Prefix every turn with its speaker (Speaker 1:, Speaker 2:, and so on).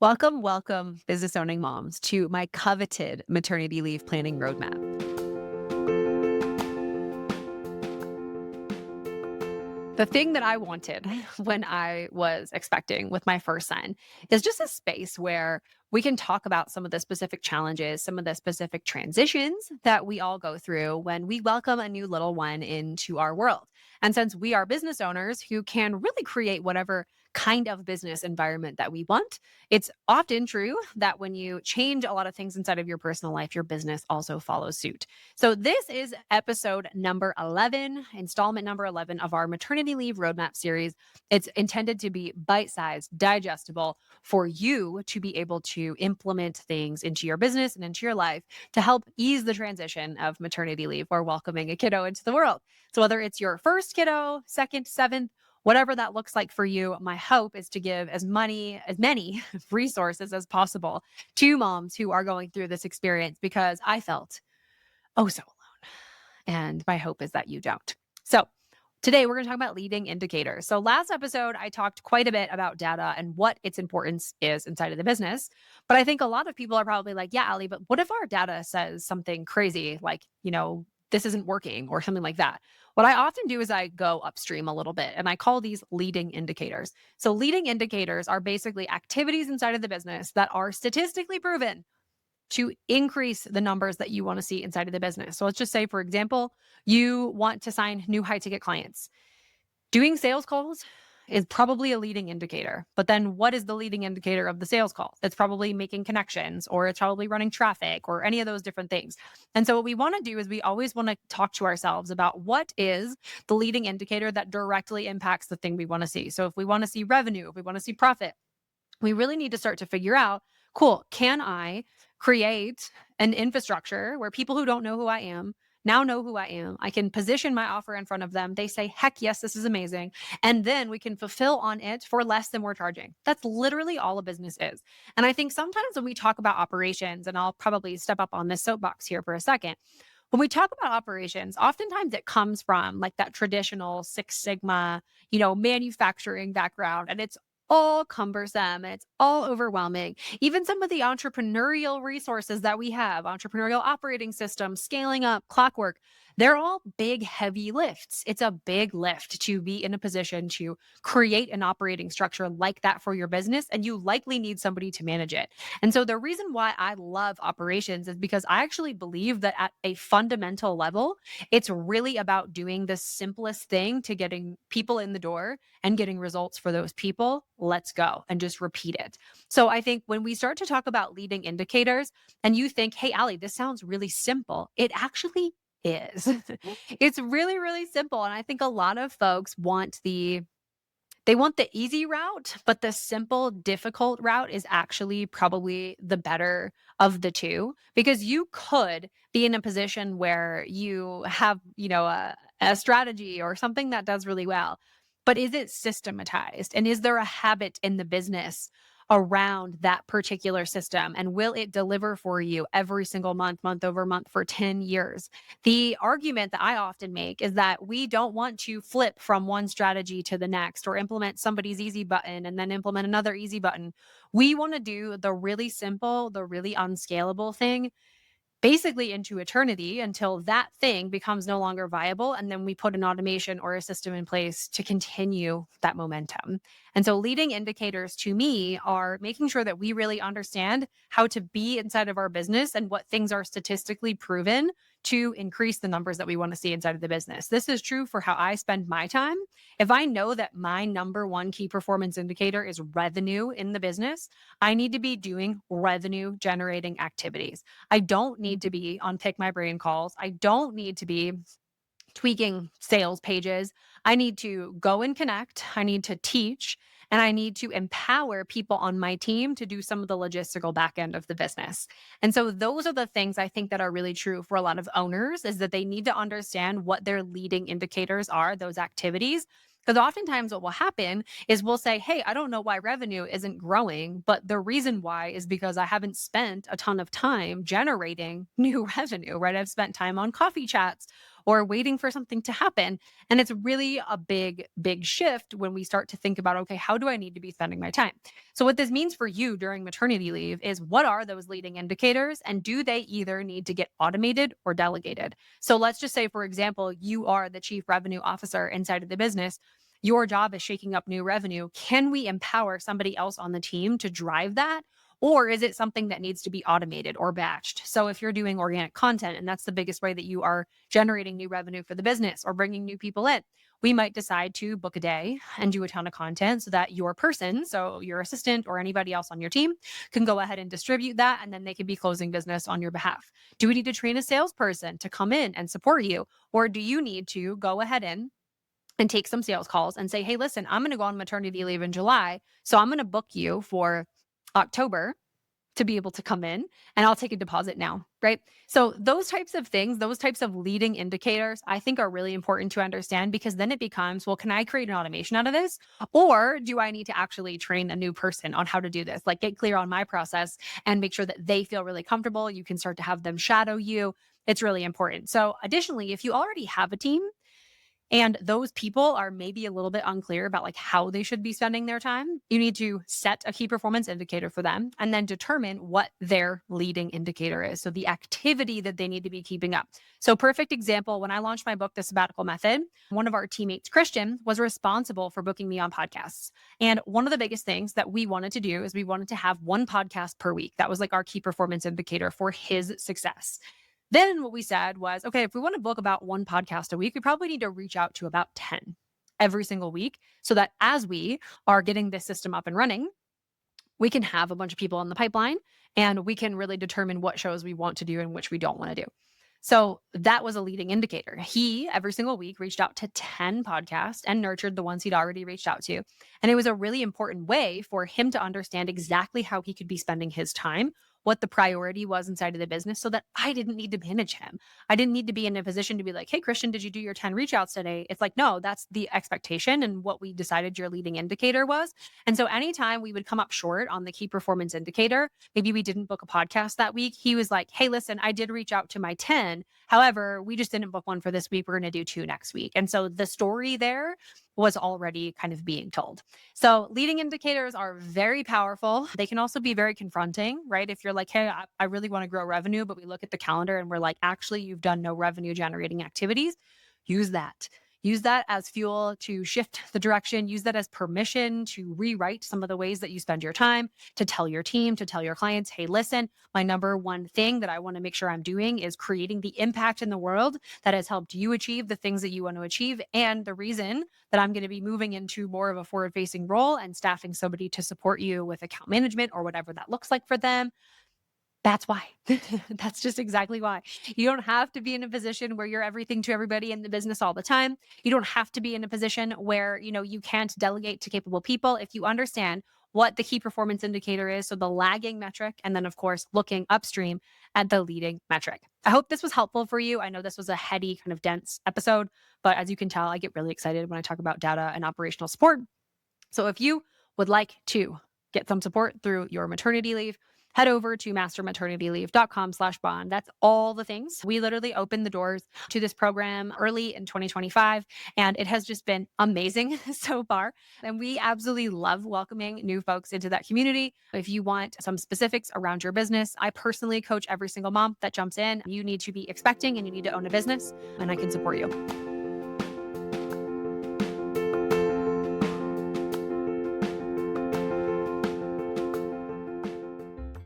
Speaker 1: Welcome, welcome, business owning moms, to my coveted maternity leave planning roadmap. The thing that I wanted when I was expecting with my first son is just a space where we can talk about some of the specific challenges, some of the specific transitions that we all go through when we welcome a new little one into our world. And since we are business owners who can really create whatever kind of business environment that we want, it's often true that when you change a lot of things inside of your personal life, your business also follows suit. So, this is episode number 11, installment number 11 of our maternity leave roadmap series. It's intended to be bite sized, digestible for you to be able to implement things into your business and into your life to help ease the transition of maternity leave or welcoming a kiddo into the world. So, whether it's your first kiddo, second, seventh, whatever that looks like for you, my hope is to give as many resources as possible to moms who are going through this experience because I felt so alone. And my hope is that you don't. So, today we're going to talk about leading indicators. So, last episode, I talked quite a bit about data and what its importance is inside of the business. But I think a lot of people are probably like, yeah, Ali, but what if our data says something crazy like, this isn't working or something like that? What I often do is I go upstream a little bit and I call these leading indicators. So, leading indicators are basically activities inside of the business that are statistically proven to increase the numbers that you want to see inside of the business. So let's just say, for example, you want to sign new high ticket clients. Doing sales calls is probably a leading indicator. But then what is the leading indicator of the sales call? It's probably making connections or it's probably running traffic or any of those different things. And so what we want to do is we always want to talk to ourselves about what is the leading indicator that directly impacts the thing we want to see. So if we want to see revenue, if we want to see profit, we really need to start to figure out, cool, can I create an infrastructure where people who don't know who I am now know who I am? I can position my offer in front of them. They say, heck yes, this is amazing. And then we can fulfill on it for less than we're charging. That's literally all a business is. And I think sometimes when we talk about operations, and I'll probably step up on this soapbox here for a second, when we talk about operations, oftentimes it comes from like that traditional Six Sigma, manufacturing background. And it's all cumbersome and it's all overwhelming. Even some of the entrepreneurial resources that we have, entrepreneurial operating systems, scaling up, clockwork, they're all big, heavy lifts. It's a big lift to be in a position to create an operating structure like that for your business. And you likely need somebody to manage it. And so the reason why I love operations is because I actually believe that at a fundamental level, it's really about doing the simplest thing to getting people in the door and getting results for those people. Let's go and just repeat it. So I think when we start to talk about leading indicators and you think, hey, Ali, this sounds really simple, it actually is. It's really, really simple. And I think a lot of folks want the easy route, but the simple, difficult route is actually probably the better of the two because you could be in a position where you have, a strategy or something that does really well. But is it systematized? And is there a habit in the business around that particular system? And will it deliver for you every single month, month over month for 10 years? The argument that I often make is that we don't want to flip from one strategy to the next or implement somebody's easy button and then implement another easy button. We want to do the really simple, the really unscalable thing basically into eternity until that thing becomes no longer viable. And then we put an automation or a system in place to continue that momentum. And so leading indicators to me are making sure that we really understand how to be inside of our business and what things are statistically proven to increase the numbers that we want to see inside of the business. This is true for how I spend my time. If I know that my number one key performance indicator is revenue in the business, I need to be doing revenue generating activities. I don't need to be on pick my brain calls. I don't need to be tweaking sales pages. I need to go and connect. I need to teach and I need to empower people on my team to do some of the logistical back end of the business. And so those are the things I think that are really true for a lot of owners is that they need to understand what their leading indicators are, those activities. Because oftentimes what will happen is we'll say, hey, I don't know why revenue isn't growing, but the reason why is because I haven't spent a ton of time generating new revenue, right? I've spent time on coffee chats or waiting for something to happen. And it's really a big, big shift when we start to think about, okay, how do I need to be spending my time? So, what this means for you during maternity leave is what are those leading indicators and do they either need to get automated or delegated? So, let's just say, for example, you are the chief revenue officer inside of the business. Your job is shaking up new revenue. Can we empower somebody else on the team to drive that? Or is it something that needs to be automated or batched? So, if you're doing organic content and that's the biggest way that you are generating new revenue for the business or bringing new people in, we might decide to book a day and do a ton of content so that your person, so your assistant or anybody else on your team, can go ahead and distribute that and then they can be closing business on your behalf. Do we need to train a salesperson to come in and support you? Or do you need to go ahead and take some sales calls and say, hey, listen, I'm going to go on maternity leave in July. So I'm going to book you for October to be able to come in and I'll take a deposit now, right? So those types of things, those types of leading indicators, I think are really important to understand because then it becomes, well, can I create an automation out of this? Or do I need to actually train a new person on how to do this? Like get clear on my process and make sure that they feel really comfortable. You can start to have them shadow you. It's really important. So additionally, if you already have a team, and those people are maybe a little bit unclear about like how they should be spending their time, you need to set a key performance indicator for them and then determine what their leading indicator is. So the activity that they need to be keeping up. So perfect example, when I launched my book, The Sabbatical Method, one of our teammates, Christian, was responsible for booking me on podcasts. And one of the biggest things that we wanted to do is we wanted to have one podcast per week. That was like our key performance indicator for his success. Then what we said was, okay, if we want to book about one podcast a week, we probably need to reach out to about 10 every single week so that as we are getting this system up and running, we can have a bunch of people in the pipeline and we can really determine what shows we want to do and which we don't want to do. So that was a leading indicator. He, every single week, reached out to 10 podcasts and nurtured the ones he'd already reached out to. And it was a really important way for him to understand exactly how he could be spending his time, what the priority was inside of the business so that I didn't need to manage him. I didn't need to be in a position to be like, hey, Christian, did you do your 10 reach outs today? It's like, no, that's the expectation and what we decided your leading indicator was. And so anytime we would come up short on the key performance indicator, maybe we didn't book a podcast that week, he was like, hey, listen, I did reach out to my 10. However, we just didn't book one for this week. We're going to do 2 next week. And so the story there was already kind of being told. So leading indicators are very powerful. They can also be very confronting, right? If you're like, hey, I really want to grow revenue, but we look at the calendar and we're like, actually, you've done no revenue generating activities. Use that. Use that as fuel to shift the direction. Use that as permission to rewrite some of the ways that you spend your time, to tell your team, to tell your clients, hey, listen, my number one thing that I want to make sure I'm doing is creating the impact in the world that has helped you achieve the things that you want to achieve. And the reason that I'm going to be moving into more of a forward facing role and staffing somebody to support you with account management or whatever that looks like for them. That's why. That's just exactly why. You don't have to be in a position where you're everything to everybody in the business all the time. You don't have to be in a position where, you can't delegate to capable people. If you understand what the key performance indicator is, so the lagging metric, and then of course, looking upstream at the leading metric. I hope this was helpful for you. I know this was a heady, kind of dense episode, but as you can tell, I get really excited when I talk about data and operational support. So if you would like to get some support through your maternity leave, head over to mastermaternityleave.com/bond. That's all the things. We literally opened the doors to this program early in 2025, and it has just been amazing so far. And we absolutely love welcoming new folks into that community. If you want some specifics around your business, I personally coach every single mom that jumps in. You need to be expecting and you need to own a business, and I can support you.